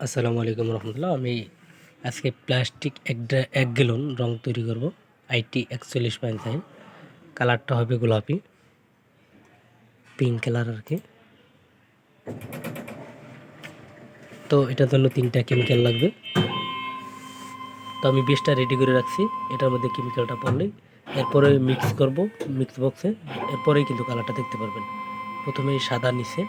আসসালামু আলাইকুম রহমতুল্লাহ। আমি আজকে প্লাস্টিক 1 গ্যালন রং তৈরি করব। আইটি 41.5, কালারটা হবে গোলাপি, পিঙ্ক কালার আর কি। তো এটার জন্য 3টা কেমিক্যাল লাগবে। তো আমি 20টা রেডি করে রাখছি। এটার মধ্যে কেমিক্যালটা পড়লেই এরপরে মিক্স করব মিক্স বক্সে, এরপরেই কিন্তু কালারটা দেখতে পারবেন। প্রথমে সাদা নিচে,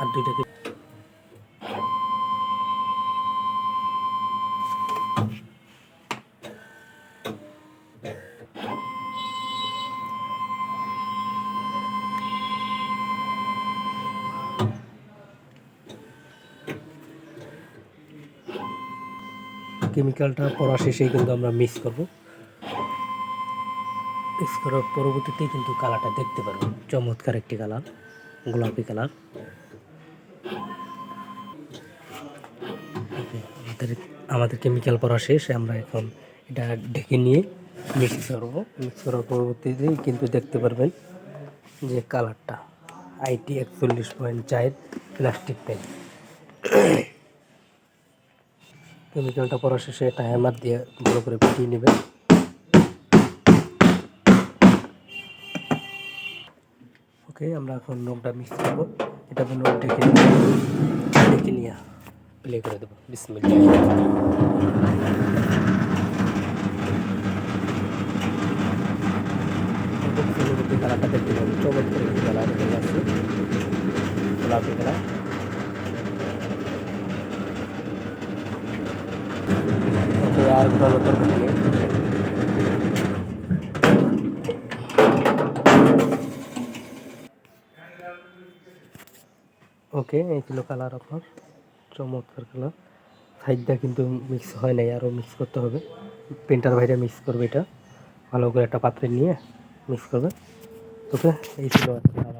আর 2টা কেমিক্যালটা পড়া শেষেই কিন্তু আমরা মিক্স করব। মিক্স করার পরবর্তীতেই কিন্তু কালারটা দেখতে পারবেন। চমৎকার একটি কালার, গোলাপি কালার। আমাদের কেমিক্যাল পড়া শেষ। আমরা এখন এটা ঢেকে নিয়ে মিক্স করবো। মিক্স করার পরবর্তীতেই কিন্তু দেখতে পারবেন যে কালারটা আইটি 41.4 প্লাস্টিক প্যাক। কেমিক্যালটা পড়া শেষে এটা হ্যামার দিয়ে ভালো করে পিটিয়ে নেবেন। ওকে, আমরা এখন রংটা মিক্স করবো। এটা ভালো ঢেকে নিয়ে প্লে করে দেবো। বিসমিল্লাহ। কালারটা দেখতে পাবেন, চমৎকার একটি কালার হয়ে আছে, গোলাপি কালার। ওকে, আর ভালো তরকারি নেই। ওকে, এই ছিল কালার আপনার, চমৎকার কালার। সাইডটা কিন্তু মিক্স হয় নাই, আরও মিক্স করতে হবে। পেন্টার ভাইরা মিক্স করবে, এটা ভালো করে একটা পাত্রে নিয়ে মিক্স করবে। ওকে, এই ছিল আর কি।